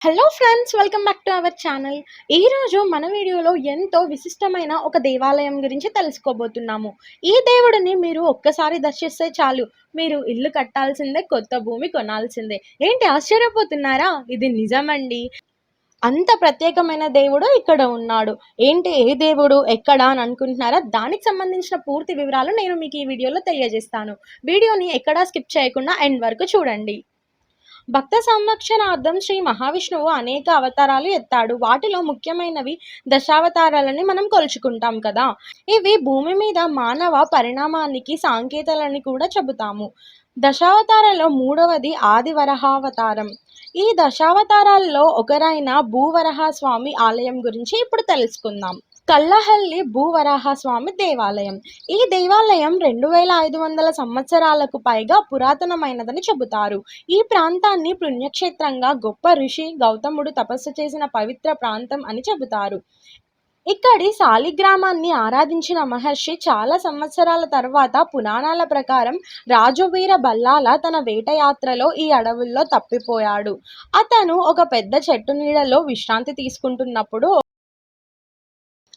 Hello friends, welcome back to our channel. ఈరోజు మన వీడియోలో ఎంతో విశిష్టమైన ఒక దేవాలయం గురించి తెలుసుకోబోతున్నాము. ఈ దేవుడిని మీరు ఒక్కసారి దర్శిస్తే చాలు, మీరు ఇల్లు కట్టాల్సిందే, కొత్త భూమి కొనాల్సిందే. ఏంటి ఆశ్చర్యపోతున్నారా? ఇది నిజమండి. అంత ప్రత్యేకమైన దేవుడు ఇక్కడ ఉన్నాడు. ఏంటి, ఏ దేవుడు, ఎక్కడ అని అనుకుంటున్నారా? దానికి సంబంధించిన పూర్తి వివరాలు నేను మీకు ఈ వీడియోలో తెలియజేస్తాను. వీడియోని ఎక్కడా స్కిప్ చేయకుండా ఎండ్ వరకు చూడండి. భక్త సంరక్షణార్థం శ్రీ మహావిష్ణువు అనేక అవతారాలు ఎత్తాడు. వాటిలో ముఖ్యమైనవి దశావతారాలని మనం కొలుచుకుంటాం కదా. ఇవి భూమి మీద మానవ పరిణామానికి సాంకేతాలని కూడా చెబుతాము. దశావతారాల్లో మూడవది ఆది వరాహావతారం. ఈ దశావతారాల్లో ఒకరైన భూవరాహ స్వామి ఆలయం గురించి ఇప్పుడు తెలుసుకుందాం. కల్లహల్లి భూవరాహస్వామి దేవాలయం. ఈ దేవాలయం 2500 సంవత్సరాలకు పైగా పురాతనమైనదని చెబుతారు. ఈ ప్రాంతాన్ని పుణ్యక్షేత్రంగా, గొప్ప ఋషి గౌతముడు తపస్సు చేసిన పవిత్ర ప్రాంతం అని చెబుతారు. ఇక్కడి శాలిగ్రామాన్ని ఆరాధించిన మహర్షి చాలా సంవత్సరాల తర్వాత పురాణాల ప్రకారం రాజు వీర బల్లాల తన వేటయాత్రలో ఈ అడవుల్లో తప్పిపోయాడు. అతను ఒక పెద్ద చెట్టు నీడలో విశ్రాంతి తీసుకుంటున్నప్పుడు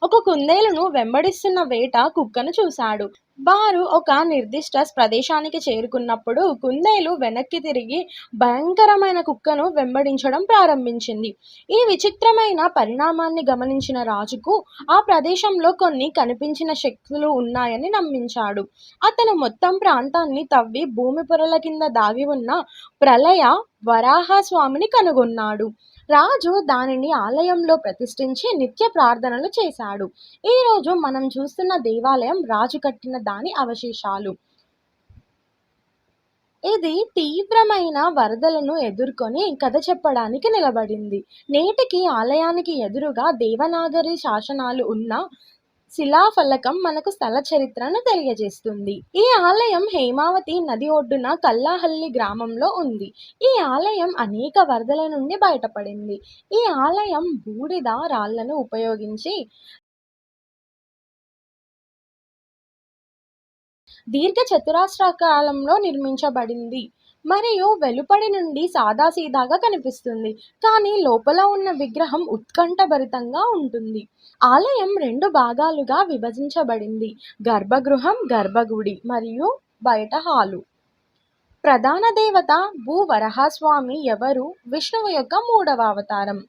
ఒక కుందేలును వెంబడిస్తున్న వేట కుక్కను చూశాడు. వారు ఒక నిర్దిష్ట ప్రదేశానికి చేరుకున్నప్పుడు కుందేలు వెనక్కి తిరిగి భయంకరమైన కుక్కను వెంబడించడం ప్రారంభించింది. ఈ విచిత్రమైన పరిణామాన్ని గమనించిన రాజుకు ఆ ప్రదేశంలో కొన్ని కనిపించిన శక్తులు ఉన్నాయని నమ్మించాడు. అతను మొత్తం ప్రాంతాన్ని తవ్వి భూమి పొరల కింద దాగి ఉన్న ప్రళయ వరాహ స్వామిని కనుగొన్నాడు. రాజు దానిని ఆలయంలో ప్రతిష్ఠించి నిత్య ప్రార్థనలు చేశాడు. ఈరోజు మనం చూస్తున్న దేవాలయం రాజు కట్టిన దాని అవశేషాలు. ఇది తీవ్రమైన వరదలను ఎదుర్కొని కథ చెప్పడానికి నిలబడింది. నేటికి ఆలయానికి ఎదురుగా దేవనాగరి శాసనాలు ఉన్న శిలాఫలకం మనకు స్థల చరిత్రను తెలియజేస్తుంది. ఈ ఆలయం హేమావతి నది ఒడ్డున కల్లాహల్లి గ్రామంలో ఉంది. ఈ ఆలయం అనేక వరదల నుండి బయటపడింది. ఈ ఆలయం బూడిద రాళ్లను ఉపయోగించి దీర్ఘ చతురస్రాకారంలో నిర్మించబడింది మరియు వెలుపడి నుండి సాదాసీదాగా కనిపిస్తుంది, కానీ లోపల ఉన్న విగ్రహం ఉత్కంఠభరితంగా ఉంటుంది. ఆలయం 2 భాగాలుగా విభజించబడింది: గర్భగృహం, గర్భగుడి మరియు బయట హాలు. ప్రధాన దేవత భూవరాహస్వామి ఎవరు? విష్ణువు యొక్క 3వ అవతారం.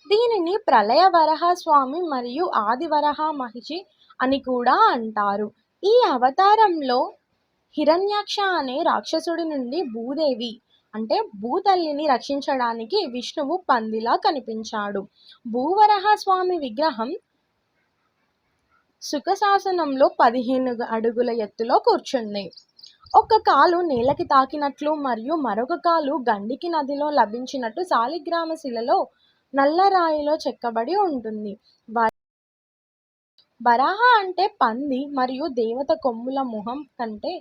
దీనిని ప్రళయ వరాహ స్వామి మరియు ఆది వరాహ మహిషి అని కూడా అంటారు. ఈ అవతారంలో హిరణ్యాక్ష అనే రాక్షసుడి నుండి భూదేవి అంటే భూతల్లిని రక్షించడానికి విష్ణువు పందిలా కనిపించాడు. భూవరాహ స్వామి విగ్రహం సుఖశాసనంలో 15 అడుగుల ఎత్తులో కూర్చుంది. ఒక కాలు నేలకి తాకినట్లు మరియు మరొక కాలు గండికి నదిలో లభించినట్టు శాలిగ్రామ శిలలో నల్లరాయిలో చెక్కబడి ఉంటుంది. వరాహ అంటే పంది మరియు దేవత కొమ్ముల మొహం కంటే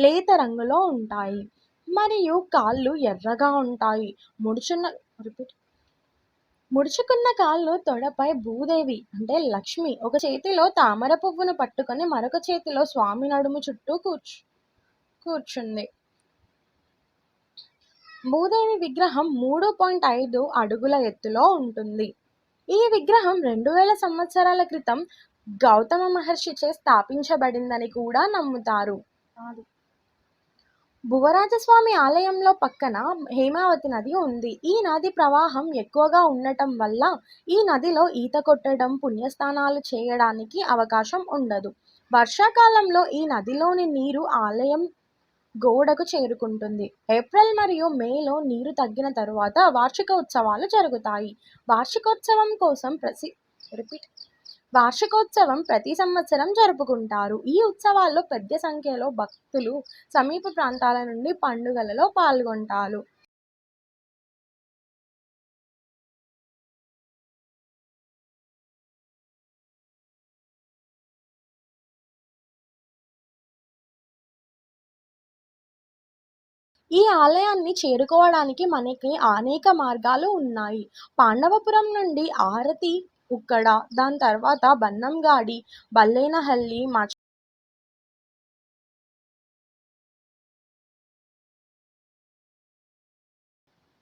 లేత రంగులో ఉంటాయి మరియు కాళ్ళు ఎర్రగా ఉంటాయి. ముడుచుకున్న కాళ్ళు తొడపై భూదేవి అంటే లక్ష్మి ఒక చేతిలో తామర పువ్వును పట్టుకొని మరొక చేతిలో స్వామి నడుము చుట్టూ కూర్చుంది. భూదేవి విగ్రహం 3.5 అడుగుల ఎత్తులో ఉంటుంది. ఈ విగ్రహం 2000 సంవత్సరాల క్రితం గౌతమ మహర్షిచే స్థాపించబడిందని కూడా నమ్ముతారు. భువరాజస్వామి ఆలయంలో పక్కన హేమావతి నది ఉంది. ఈ నది ప్రవాహం ఎక్కువగా ఉండటం వల్ల ఈ నదిలో ఈత కొట్టడం, పుణ్యస్నానాలు చేయడానికి అవకాశం ఉండదు. వర్షాకాలంలో ఈ నదిలోని నీరు ఆలయం గోడకు చేరుకుంటుంది. ఏప్రిల్ మరియు మేలో నీరు తగ్గిన తరువాత వార్షిక ఉత్సవాలు జరుగుతాయి. వార్షికోత్సవం ప్రతి సంవత్సరం జరుపుకుంటారు. ఈ ఉత్సవాల్లో పెద్ద సంఖ్యలో భక్తులు సమీప ప్రాంతాల నుండి పండుగలలో పాల్గొంటారు. ఈ ఆలయాన్ని చేరుకోవడానికి మనకి అనేక మార్గాలు ఉన్నాయి. పాండవపురం నుండి ఆరతి ఉక్కడ, దాని తర్వాత బన్నంగాడి, బల్లేనహల్లి,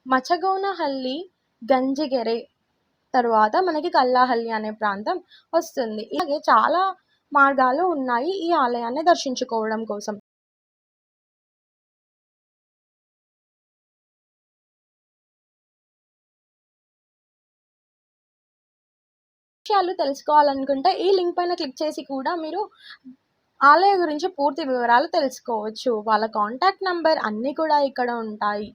మచగోనహల్లి, గంజిగెరె, తరువాత మనకి కల్లాహల్లి అనే ప్రాంతం వస్తుంది. ఇలాగే చాలా మార్గాలు ఉన్నాయి ఈ ఆలయాన్ని దర్శించుకోవడం కోసం. విషయాలు తెలుసుకోవాలనుకుంటే ఈ లింక్ పైన క్లిక్ చేసి కూడా మీరు ఆలయం గురించి పూర్తి వివరాలు తెలుసుకోవచ్చు. వాళ్ళ కాంటాక్ట్ నంబర్ అన్నీ కూడా ఇక్కడ ఉంటాయి.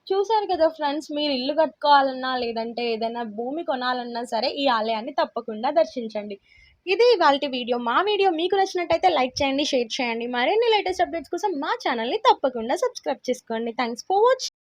చూసారు కదా ఫ్రెండ్స్, మీరు ఇల్లు కట్టుకోవాలన్నా, లేదంటే ఏదైనా భూమి కొనాలన్నా సరే ఈ ఆలయాన్ని తప్పకుండా దర్శించండి. ఇది ఇవాల్టి వీడియో. మా వీడియో మీకు నచ్చినట్టయితే లైక్ చేయండి, షేర్ చేయండి. మరిన్ని లేటెస్ట్ అప్డేట్స్ కోసం మా ఛానల్‌ని తప్పకుండా సబ్స్క్రైబ్ చేసుకోండి. Thanks for watching.